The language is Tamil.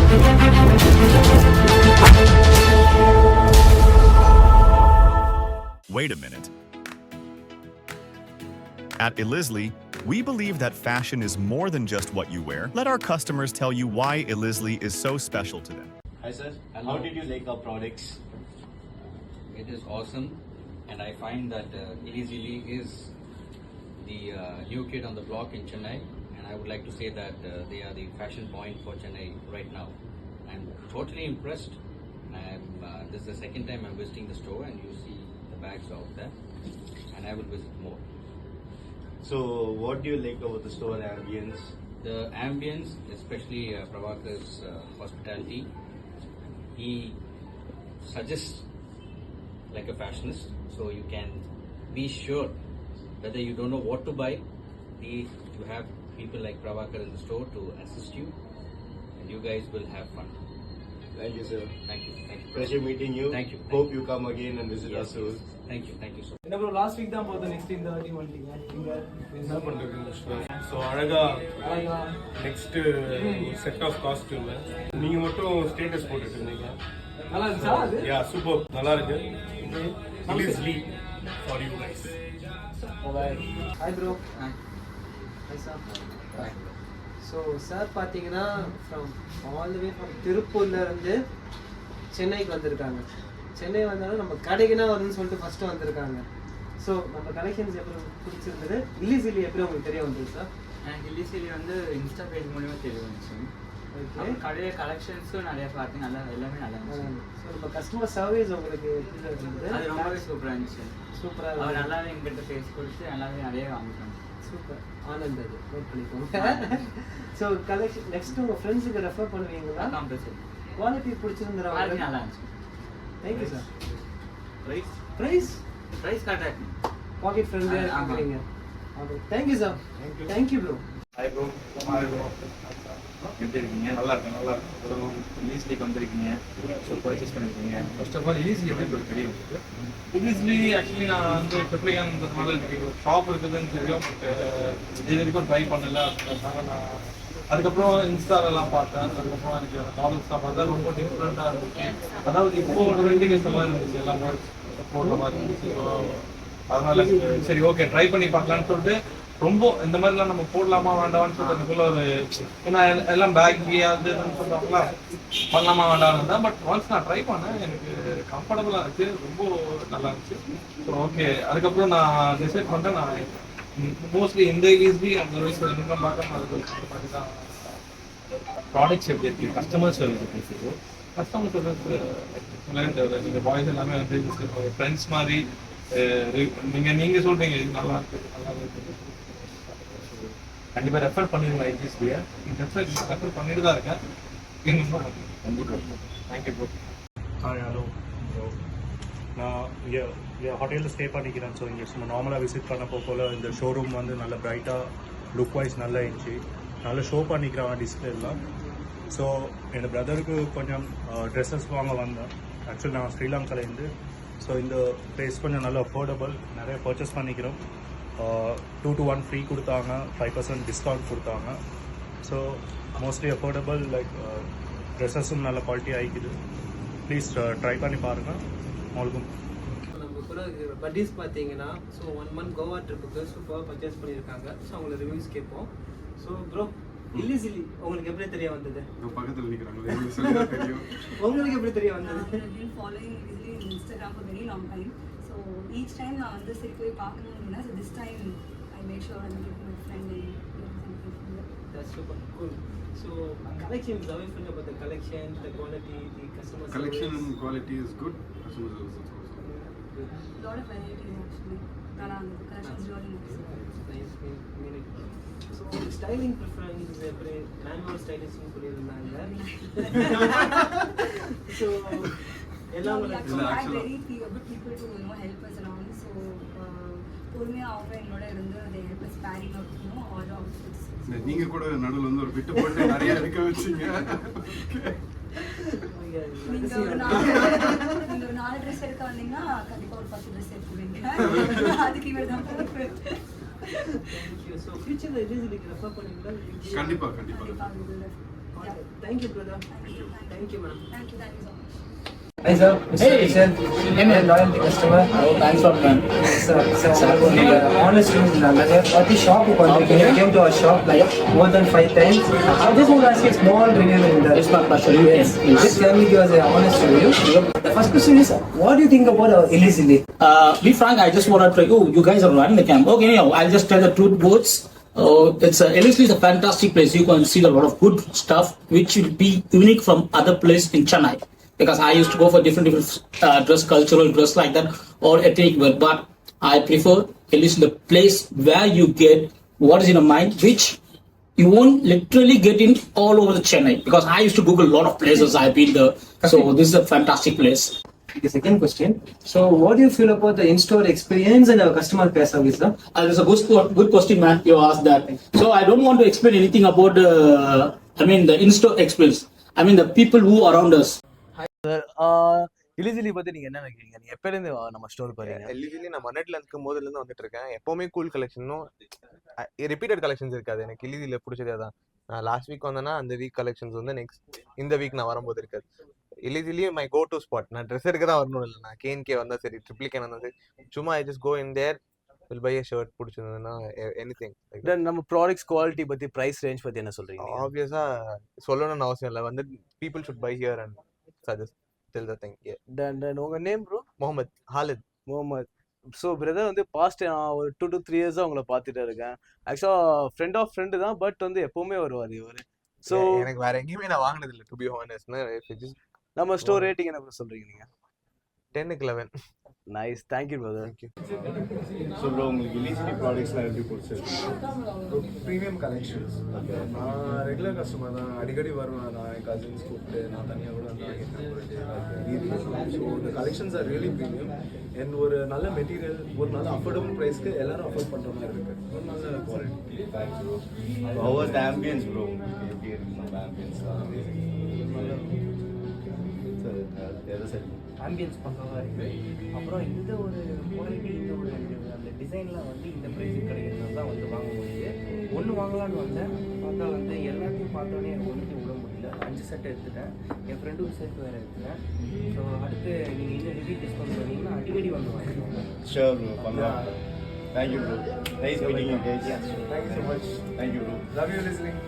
Wait a minute. At Elizli, we believe that fashion is more than just what you wear. Let our customers tell you why Elizli is so special to them. Hi sir, Hello. how did you like our products? It is awesome, and I find that Elizli is the new kid on the block in Chennai, and I would like to say that they are the fashion point for Chennai right now. I'm totally impressed. This is the second time I'm visiting the store, and you see the bags out there, and I will visit more. So what do you like about the store ambience? The ambience, especially Prabhakar's hospitality, he suggests like a fashionist, so you can be sure whether you don't know what to buy, you have people like Prabhakar in the store to assist you, and you guys will have fun. Thank you sir. Thank you. Thank you. Pleasure meeting you. Thank you. Hope you come again and visit Yes, us soon. yes. Thank you. Thank you so much. என்ன ப்ரோ லாஸ்ட் வீக் தான் பார்த்தோம் நெக்ஸ்ட் இந்த வாட்டி வந்துட்டீங்க இங்க என்ன பண்றது இந்த ஸ்டோர் ஸோ அழகா அழகா நெக்ஸ்ட் செட் ஆஃப் காஸ்டியூம்ல நீங்க மட்டும் ஸ்டேட்டஸ் போட்டுட்டு இருந்தீங்க. நல்லா இருந்துச்சா அது யா சூப்பர், நல்லா இருக்கு. Elizli for you guys. Hi bro hi sir Bye. So sir பார்த்தீங்கன்னா from all the way from திருப்பூர்ல இருந்து சென்னைக்கு வந்திருக்காங்க. சென்னை வந்தாலும் நம்ம கடைக்குனா வரும்னு சொல்லிட்டு ஃபர்ஸ்ட் வந்திருக்காங்க. ஸோ நம்ம கலெக்ஷன்ஸ் எப்படி பிடிச்சிருந்தது, Elizli எப்படி உங்களுக்கு தெரிய வந்தது சார்? எனக்கு Elizli வந்து இன்ஸ்டா பேஜ் மூலியமா தெரிய வந்துச்சு. ஓகே, கடையில் கலெக்ஷன்ஸும் நிறைய பார்த்தேன், நல்லா எல்லாமே நல்லா இருந்துச்சு. ஸோ நம்ம கஸ்டமர் சர்வீஸ் உங்களுக்கு எப்படி இருந்தது? அது ரொம்பவே சூப்பராக இருந்துச்சு. சூப்பராக அவர் நல்லாவே எங்கிட்ட பேசி கொடுத்து நல்லாவே நிறைய வாங்கிட்டாங்க. சூப்பர், ஆனந்த் அது நோட் பண்ணிக்கோங்க. ஸோ கலெக்ஷன் நெக்ஸ்ட் உங்கள் ஃப்ரெண்ட்ஸுக்கு ரெஃபர் பண்ணுவீங்களா? காம்பல்சரி. குவாலிட்டி பிடிச்சிருந்துறா? குவாலிட்டி நல்லா இருந்துச்சு. Thank you sir. Price price price கரெக்டாக பாக்கெட் ஃப்ரெண்ட்லியாக ஆமா. இருக்கிறீங்க. Okay, thank you sir. Thank you bro. Hi bro, எப்படி இருக்கீங்க? நல்லா இருக்கேன், நல்லா இருக்கேன். ஸோ Elizliக்கு வந்திருக்கீங்க, ஸோ பர்ச்சேஸ் பண்ணியிருக்கீங்க. ஃபர்ஸ்ட் ஆஃப் ஆல் Elizli எப்படி ப்ரோ தெரியும் உங்களுக்கு? Elizli ஆக்சுவலி நான் வந்து பெப்ளிகான்றதுனால எனக்கு ஷாப் இருக்குதுன்னு தெரியும், பட் இது வரைக்கும் ட்ரை பண்ணல. அதனால நான் அதுக்கப்புறம் இன்ஸ்டாலெல்லாம் பார்த்தேன். அதுக்கப்புறம் எனக்கு மாடல்ஸ்லாம் பார்த்தா ரொம்ப டிஃப்ரெண்ட்டாக இருந்துச்சு. அதாவது இப்போ ஒரு ரெண்டு கேஸ் மாதிரி இருந்துச்சு, எல்லாம் போடுற மாதிரி இருந்துச்சு. ஸோ அதனால சரி ஓகே ட்ரை பண்ணி பார்க்கலான்னு சொல்லிட்டு ரொம்ப இந்த மாதிரிலாம் நம்ம போடலாமா வேண்டாமான்னு சொல்லிட்டு அதுக்குள்ள ஒரு ஏன்னா எல்லாம் பேக்கியாவது சொல்லுவாங்களா பண்ணலாமா வேண்டாம்னு தான். பட் ஒன்ஸ் நான் ட்ரை பண்ணேன், எனக்கு கம்ஃபர்டபுளாக இருந்துச்சு, ரொம்ப நல்லா இருந்துச்சு. ஸோ ஓகே அதுக்கப்புறம் நான் டிசைட் பண்ணிட்டேன். நான் மோஸ்ட்லி இந்த Elizli அந்த வயசுல இன்னும் பார்க்க அதுக்கு தான் ப்ராடக்ட்ஸ் எப்படி இருக்கு? கஸ்டமர் சர்வீஸ் எப்படி இருக்கு? கஸ்டமர் சர்வீஸ் நீங்கள் பாய்ஸ் எல்லாமே வந்து ஃப்ரெண்ட்ஸ் மாதிரி நீங்கள் சொல்கிறீங்க இது நல்லா இருக்கு நல்லா இருக்கு. கண்டிப்பாக ரெஃபர் பண்ணிடுங்க Elizliயை. ரெஃபர் பண்ணிட்டு தான் இருக்கேன். கண்டிப்பாக. Thank you bro. Hi hello bro, நான் இங்கே ஹோட்டலில் ஸ்டே பண்ணிக்கிறேன். ஸோ இங்கே சும்மா நார்மலாக விசிட் பண்ணப்போ போல் இந்த ஷோரூம் வந்து நல்ல பிரைட்டாக லுக் வைஸ் நல்லா இருந்துச்சு, நல்லா ஷோ பண்ணிக்கிறான் டிஸ்பிளேலாம். ஸோ என் பிரதருக்கு கொஞ்சம் ட்ரெஸ்ஸஸ் வாங்க வந்தேன். ஆக்சுவலி நான் ஸ்ரீலங்காலேருந்து. ஸோ இந்த ப்ளேஸ் கொஞ்சம் நல்லா அஃபோர்டபுள், நிறைய பர்ச்சேஸ் பண்ணிக்கிறோம். 2 to 1 ஃப்ரீ கொடுத்தாங்க, 5% டிஸ்கவுண்ட் கொடுத்தாங்க. ஸோ மோஸ்ட்லி அஃபோர்டபுள், லைக் ட்ரெஸ்ஸஸும் நல்ல குவாலிட்டி ஆகிக்குது. ப்ளீஸ் ட்ரை பண்ணி பாருங்கள். உங்களுக்கும் நம்ம கூட பட்டீஸ் பார்த்தீங்கன்னா ஸோ 1 month கோவா ட்ரிப்புக்கு சூப்பராக பர்ச்சேஸ் பண்ணியிருக்காங்க. ஸோ அவங்களோட ரிவ்யூஸ் கேட்போம். ஸோ ப்ரோ Elizli உங்களுக்கு எப்படி தெரிய வந்தது? பக்கத்தில் நிற்கிறாங்க தெரியும். உங்களுக்கு எப்படி தெரிய வந்தது? I've been following Elizli on Instagram for a very long time. So each time நான் வந்து சரி போய் பார்க்கணும் அப்படின்னா, so this time I made sure I met my friend and something from there. That's super cool. So collections, how you feel about the collection, the quality, the customer service? Collection and quality is good. Customer service is also good. Lot of varieties actually. நல்லா இருந்தது. Collections really nice. Nice, meaning. So styling preference எப்படி மேனுவல் ஸ்டைலிஸ்ட்னு சொல்லியிருந்தாங்க. So எல்லாம் We actually had very good people to help us around. So பொறுமையாக அவங்க எங்களோட இருந்து they help us pairing up all the outfits. நீங்க கூட நடுவில் வந்து ஒரு பிட்டு போட்டு நிறைய எடுக்க வச்சீங்க. நீங்க ஒரு 4 ட்ரெஸ் எடுக்க வந்தீங்கன்னா கண்டிப்பா ஒரு 10 ட்ரெஸ் எடுத்துவீங்க. அதுக்கு இவர் தான் பொறுப்பு. Thank you. So future Elizli refer பண்ணுவீங்களா? கண்டிப்பா கண்டிப்பா Thank you, brother. Thank you. Thank you, ma'am. Thank you so much. Hi, sir. Mr. Kishan. I'm a loyalty customer. Oh, thanks for man. Sir, honestly, the shop came to our shop like more than 5 times. I just want to ask you a small review in the. It's my pleasure. You Yes, just tell me give us an honest review. The first question is, what do you think about Illegally? Be frank, I just want to try. Oh, you guys are running the camp. Okay, anyhow, I'll just tell the truth words. Ellerslie is a fantastic place. You can see a lot of good stuff, which will be unique from other place in Chennai. Because I used to go for different dress, cultural dress like that, or ethnic wear. But I prefer Ellerslie, the place where you get what is in your mind, which you won't literally get in all over the Chennai. Because I used to Google a lot of places I've been there. So this is a fantastic place. The second question. So, what do you feel about the in-store experience and our customer care service, sir? That's a good question, man. You asked that. So I don't want to explain anything about the in-store experience. I mean the people who are around us. இலிஜிலி பத்தி நீங்க என்ன நினைக்கிறீங்க? நீங்க எப்பல இருந்து நம்ம ஸ்டோர் போறீங்க? இலிஜிலி நான் மன்னட்ல இருக்கும் போதுல இருந்து வந்துட்டு இருக்கேன். எப்பவுமே கூல் கலெக்ஷனும் ரிப்பீட்டட் கலெக்ஷன்ஸ் இருக்காது. எனக்கு இலிஜில பிடிச்சதே அதான். நான் லாஸ்ட் வீக் வந்தேன்னா அந்த வீக் கலெக்ஷன்ஸ் வந்து நெக்ஸ்ட் இந்த வீக் நான் வரும்போது இருக்காது. இலிஜிலி மை கோ டு ஸ்பாட். நான் ட்ரெஸ் எடுக்க தான் வரணும் இல்லை, நான் கேஎன்கே வந்தா சரி, ட்ரிபிள் கேன் வந்தா சரி, சும்மா I just go in there, will buy a shirt பிடிச்சிருந்ததுன்னா எனிதிங். தென் நம்ம ப்ராடக்ட்ஸ் குவாலிட்டி பத்தி, பிரைஸ் ரேஞ்ச் பத்தி என்ன சொல்றீங்க? ஆப்வியஸா சொல்லணும்னு அவசியம் இல்லை. வந்து people should buy here and suggest tell the thing. Then உங்க name bro? Muhammad Khalid. Muhammad. So brother வந்து பாஸ்ட் நான் ஒரு 2 to 3 இயர்ஸாக உங்களை பார்த்துட்டு இருக்கேன். ஆக்சுவலாக ஃப்ரெண்டு தான், பட் வந்து எப்பவுமே வருவார் இவர். ஸோ எனக்கு வேற எங்கேயுமே நான் வாங்கினது இல்லை, டு பி ஹானஸ்ட்னா. நம்ம ஸ்டோர் ரேட்டிங் என்ன சொல்றீங்க நீங்க? 10க்கு 11. Nice, thank you brother. Thank you. So bro உங்களுக்கு இலிஜிலி ப்ராடக்ட்ஸ்லாம் எப்படி பிடிச்சிருக்கு? Premium collections. நான் ரெகுலர் கஸ்டமர் தான், அடிக்கடி வருவேன். நான் என் கசின்ஸ் கூப்பிட்டு நான் தனியாக கூட ஸோ இந்த collections are really premium and ஒரு நல்ல மெட்டீரியல், ஒரு நல்ல அஃபோர்டபுள் ப்ரைஸ்க்கு எல்லாரும் அஃபோர்ட் பண்ணுற மாதிரி இருக்கு. ஒரு நல்ல quality. Thanks bro. Over the ambience bro, உங்களுக்கு எப்படி இருக்கு நம்ம ஆம்பியன்ஸ்லாம்? சரி, எதை சரி ஆம்பியன்ஸ் பக்கவாக இருக்குது. அப்புறம் இந்த ஒரு குவாலிட்டி, இந்த ஒரு அந்த டிசைன்லாம் வந்து இந்த ப்ரைஸுக்கு கிடைக்கிறது தான் வந்து வாங்க முடியுது. ஒன்று வாங்கலான்னு வந்தேன், பார்த்தா வந்து எல்லாத்தையும் பார்த்தோன்னே எனக்கு ஒன்றுத்தையும் விட முடியல. 5 செட் எடுத்துட்டேன், என் ஃப்ரெண்டுக்கு சேர்த்து வேறு எடுத்துட்டேன். ஸோ அடுத்து நீங்கள் இன்னும் ஹெவி டிஸ்கவுண்ட் பண்ணீங்கன்னா அடிக்கடி வந்து வாங்கிடுவாங்க. ஷூர் ப்ரோ, பண்ணலாம். Thank you bro. Nice meeting you guys. Thank you so much. Thank you bro. Love you listening.